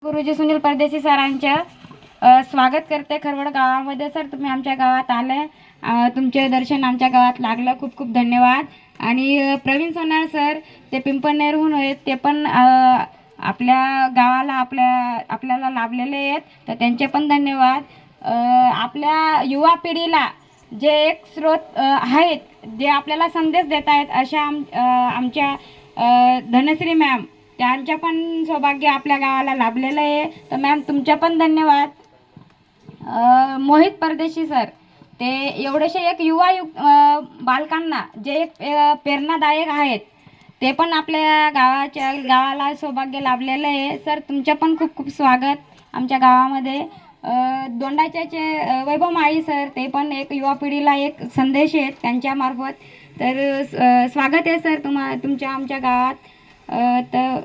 गुरुजी सुनील परदेशी सरांच्या स्वागत करते खरवड गावामध्ये. सर तुम्ही आमच्या गावात आले, तुमचे दर्शन आमच्या गावात लागलं, खूप खूप धन्यवाद. आणि प्रवीण सोनार सर ते पिंपळनेरहून आहेत, ते पण आपल्या गावाला आपल्याला लाभलेले आहेत, तर त्यांचे पण धन्यवाद. आपल्या युवा पिढीला जे एक स्रोत आहेत जे आपल्याला संदेश देत आहेत अशा आमच्या धनश्री मॅम, त्यांच्या पण सौभाग्य आपल्या गावाला लाभलेलं आहे, तर मॅम तुमच्या पण धन्यवाद. मोहित परदेशी सर ते एवढेसे एक बालकांना जे एक प्रेरणादायक आहेत, ते पण आपल्या गावाला सौभाग्य लाभलेलं आहे. सर तुमचं पण खूप खूप स्वागत आमच्या गावामध्ये. दोंडाच्याचे वैभव माळी सर ते पण एक युवा पिढीला एक संदेश आहेत त्यांच्यामार्फत, तर स्वागत आहे सर तुमच्या आमच्या गावात. तर